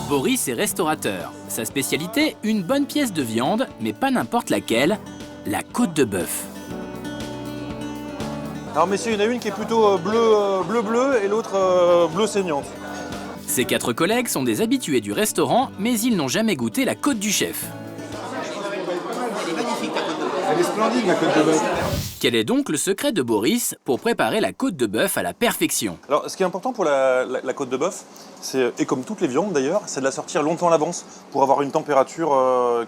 Boris est restaurateur. Sa spécialité, une bonne pièce de viande, mais pas n'importe laquelle, la côte de bœuf. Alors messieurs, il y en a une qui est plutôt bleu et l'autre bleu saignante. Ses 4 collègues sont des habitués du restaurant, mais ils n'ont jamais goûté la côte du chef. Elle est magnifique la côte de bœuf. Elle est splendide la côte de bœuf. Quel est donc le secret de Boris pour préparer la côte de bœuf à la perfection? Alors ce qui est important pour la côte de bœuf, et comme toutes les viandes d'ailleurs, c'est de la sortir longtemps à l'avance pour avoir une température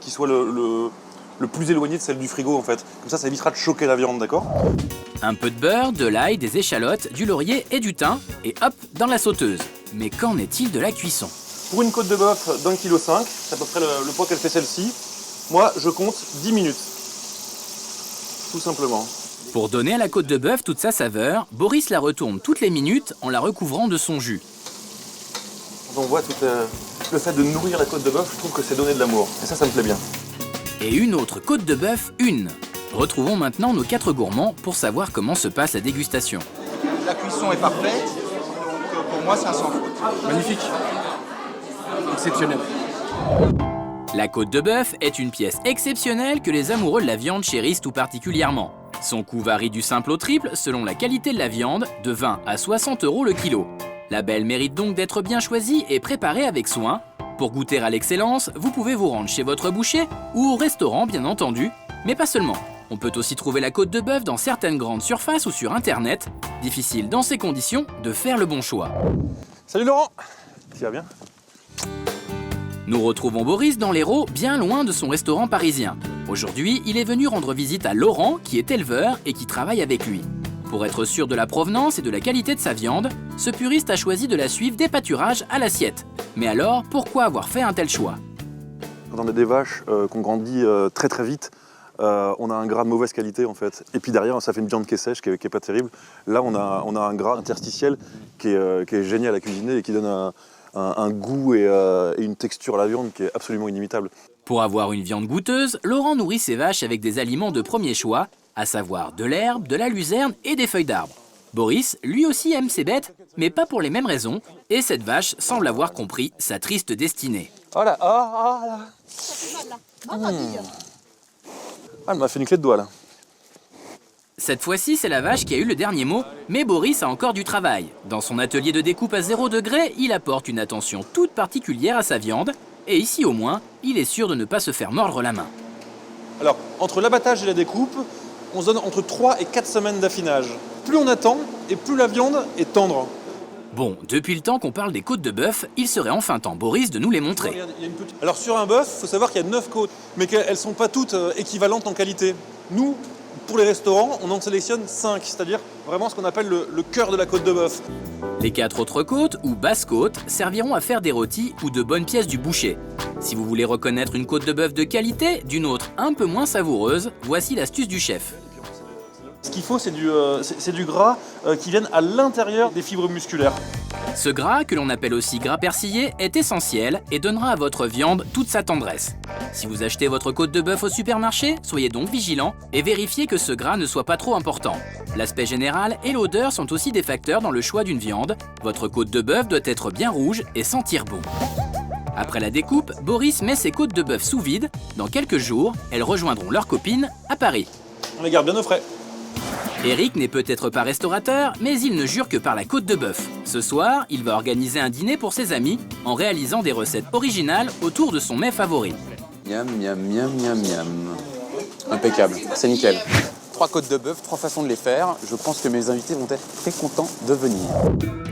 qui soit le plus éloigné de celle du frigo en fait. Comme ça évitera de choquer la viande, d'accord? Un peu de beurre, de l'ail, des échalotes, du laurier et du thym, et hop, dans la sauteuse. Mais qu'en est-il de la cuisson? Pour une côte de bœuf d'1,5 kg, c'est à peu près le poids qu'elle fait celle-ci, moi je compte 10 minutes. Tout simplement. Pour donner à la côte de bœuf toute sa saveur, Boris la retourne toutes les minutes en la recouvrant de son jus. Quand on voit tout le fait de nourrir la côte de bœuf, je trouve que c'est donner de l'amour. Et ça me plaît bien. Et une autre côte de bœuf, une. Retrouvons maintenant nos 4 gourmands pour savoir comment se passe la dégustation. La cuisson est parfaite, donc pour moi c'est un sans faute. Magnifique. Exceptionnel. La côte de bœuf est une pièce exceptionnelle que les amoureux de la viande chérissent tout particulièrement. Son coût varie du simple au triple selon la qualité de la viande, de 20 à 60 € le kilo. La belle mérite donc d'être bien choisie et préparée avec soin. Pour goûter à l'excellence, vous pouvez vous rendre chez votre boucher ou au restaurant bien entendu, mais pas seulement. On peut aussi trouver la côte de bœuf dans certaines grandes surfaces ou sur internet. Difficile dans ces conditions de faire le bon choix. Salut Laurent! Tu vas bien? Nous retrouvons Boris dans l'Hérault, bien loin de son restaurant parisien. Aujourd'hui, il est venu rendre visite à Laurent, qui est éleveur et qui travaille avec lui. Pour être sûr de la provenance et de la qualité de sa viande, ce puriste a choisi de la suivre des pâturages à l'assiette. Mais alors, pourquoi avoir fait un tel choix? Quand on a des vaches qu'on grandit très très vite, on a un gras de mauvaise qualité en fait. Et puis derrière, ça fait une viande qui est sèche, qui est pas terrible. Là, on a un gras interstitiel qui est génial à cuisiner et qui donne un goût et une texture à la viande qui est absolument inimitable. Pour avoir une viande goûteuse, Laurent nourrit ses vaches avec des aliments de premier choix, à savoir de l'herbe, de la luzerne et des feuilles d'arbre. Boris, lui aussi, aime ses bêtes, mais pas pour les mêmes raisons, et cette vache semble avoir compris sa triste destinée. Oh là, oh là. Elle m'a fait une clé de doigt là. Cette fois-ci, c'est la vache qui a eu le dernier mot, mais Boris a encore du travail. Dans son atelier de découpe à 0 degré, il apporte une attention toute particulière à sa viande, et ici au moins, il est sûr de ne pas se faire mordre la main. Alors, entre l'abattage et la découpe, on se donne entre 3 et 4 semaines d'affinage. Plus on attend, et plus la viande est tendre. Bon, depuis le temps qu'on parle des côtes de bœuf, il serait enfin temps, Boris, de nous les montrer. Regarde, il y a une petite... Alors sur un bœuf, il faut savoir qu'il y a 9 côtes, mais qu'elles ne sont pas toutes équivalentes en qualité. Nous, pour les restaurants, on en sélectionne 5, c'est-à-dire vraiment ce qu'on appelle le cœur de la côte de bœuf. Les 4 autres côtes, ou basses côtes, serviront à faire des rôtis ou de bonnes pièces du boucher. Si vous voulez reconnaître une côte de bœuf de qualité d'une autre un peu moins savoureuse, voici l'astuce du chef. Ce qu'il faut, c'est du gras qui vienne à l'intérieur des fibres musculaires. Ce gras, que l'on appelle aussi gras persillé, est essentiel et donnera à votre viande toute sa tendresse. Si vous achetez votre côte de bœuf au supermarché, soyez donc vigilant et vérifiez que ce gras ne soit pas trop important. L'aspect général et l'odeur sont aussi des facteurs dans le choix d'une viande. Votre côte de bœuf doit être bien rouge et sentir bon. Après la découpe, Boris met ses côtes de bœuf sous vide. Dans quelques jours, elles rejoindront leurs copines à Paris. On les garde bien au frais. Eric n'est peut-être pas restaurateur, mais il ne jure que par la côte de bœuf. Ce soir, il va organiser un dîner pour ses amis en réalisant des recettes originales autour de son mets favori. Miam, miam, miam, miam, miam. Impeccable, c'est nickel. 3 côtes de bœuf, 3 façons de les faire. Je pense que mes invités vont être très contents de venir.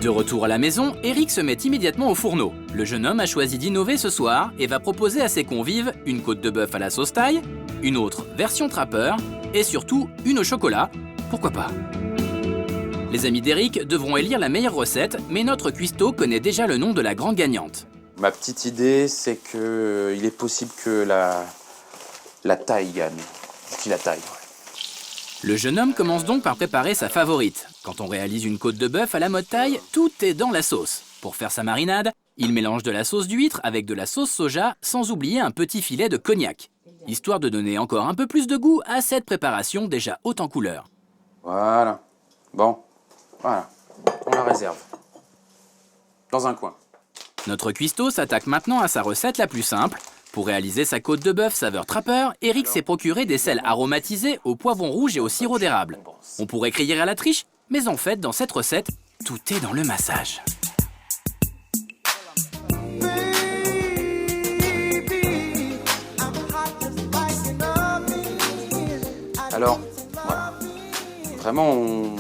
De retour à la maison, Eric se met immédiatement au fourneau. Le jeune homme a choisi d'innover ce soir et va proposer à ses convives une côte de bœuf à la sauce thaï, une autre version trappeur et surtout une au chocolat. Pourquoi pas? Les amis d'Eric devront élire la meilleure recette, mais notre cuistot connaît déjà le nom de la grande gagnante. Ma petite idée, c'est qu'il est possible que la taille gagne. Je dis la taille, ouais. Le jeune homme commence donc par préparer sa favorite. Quand on réalise une côte de bœuf à la mode thaï, tout est dans la sauce. Pour faire sa marinade, il mélange de la sauce d'huître avec de la sauce soja, sans oublier un petit filet de cognac, histoire de donner encore un peu plus de goût à cette préparation déjà haute en couleur. Voilà. Bon, voilà. On la réserve. Dans un coin. Notre cuistot s'attaque maintenant à sa recette la plus simple. Pour réaliser sa côte de bœuf saveur Trapper, Eric s'est procuré des sels aromatisés au poivron rouge et au sirop d'érable. On pourrait crier à la triche, mais en fait, dans cette recette, tout est dans le massage. Alors, voilà. Vraiment, on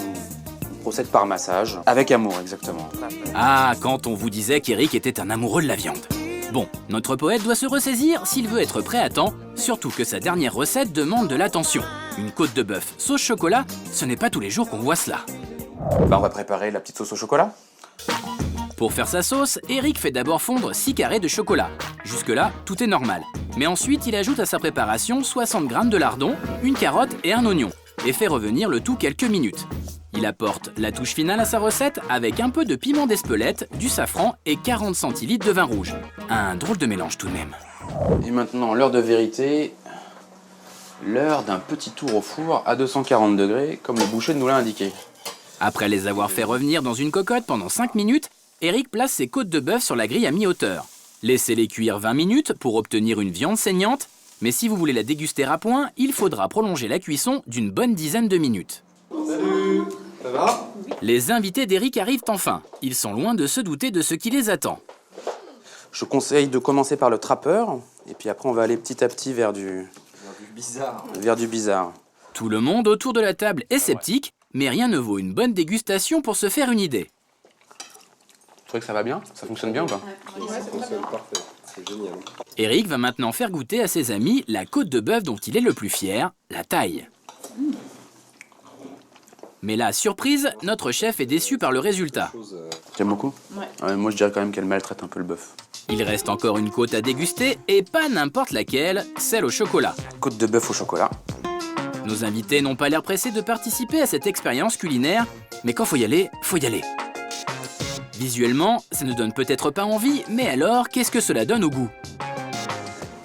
procède par massage, avec amour, exactement. Ah, quand on vous disait qu'Eric était un amoureux de la viande. Bon, notre poète doit se ressaisir s'il veut être prêt à temps, surtout que sa dernière recette demande de l'attention. Une côte de bœuf sauce chocolat, ce n'est pas tous les jours qu'on voit cela. Bah, on va préparer la petite sauce au chocolat. Pour faire sa sauce, Eric fait d'abord fondre 6 carrés de chocolat. Jusque-là, tout est normal. Mais ensuite, il ajoute à sa préparation 60 g de lardon, une carotte et un oignon, et fait revenir le tout quelques minutes. Il apporte la touche finale à sa recette avec un peu de piment d'Espelette, du safran et 40 centilitres de vin rouge. Un drôle de mélange tout de même. Et maintenant, l'heure de vérité. L'heure d'un petit tour au four à 240 degrés, comme le boucher nous l'a indiqué. Après les avoir fait revenir dans une cocotte pendant 5 minutes, Eric place ses côtes de bœuf sur la grille à mi-hauteur. Laissez-les cuire 20 minutes pour obtenir une viande saignante, mais si vous voulez la déguster à point, il faudra prolonger la cuisson d'une bonne dizaine de minutes. Salut, ça va? Les invités d'Eric arrivent enfin. Ils sont loin de se douter de ce qui les attend. Je conseille de commencer par le Trapper, et puis après on va aller petit à petit vers du bizarre. Tout le monde autour de la table est sceptique, mais rien ne vaut une bonne dégustation pour se faire une idée. Tu trouvez que ça va bien? Ça fonctionne bien ou pas? C'est parfait, c'est génial. Eric va maintenant faire goûter à ses amis la côte de bœuf dont il est le plus fier, la taille. Mais là, surprise, notre chef est déçu par le résultat. J'aime beaucoup? Ouais. Moi je dirais quand même qu'elle maltraite un peu le bœuf. Il reste encore une côte à déguster, et pas n'importe laquelle, celle au chocolat. Côte de bœuf au chocolat. Nos invités n'ont pas l'air pressés de participer à cette expérience culinaire, mais quand faut y aller, faut y aller. Visuellement, ça ne donne peut-être pas envie, mais alors, qu'est-ce que cela donne au goût?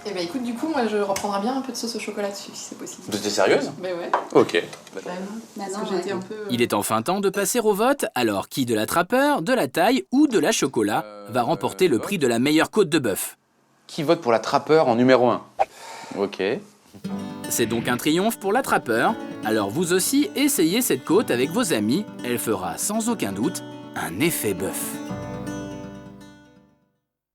Eh ben écoute, du coup, moi je reprendrai bien un peu de sauce au chocolat dessus, si c'est possible. Vous êtes sérieuse? Ben ouais, Ok. parce que j'ai été un peu... Il est enfin temps de passer au vote, alors qui de la Trapper, de la taille ou de la chocolat va remporter le prix de la meilleure côte de bœuf? Qui vote pour la Trapper en numéro 1? Ok. C'est donc un triomphe pour la Trapper, alors vous aussi essayez cette côte avec vos amis, elle fera sans aucun doute un effet bœuf.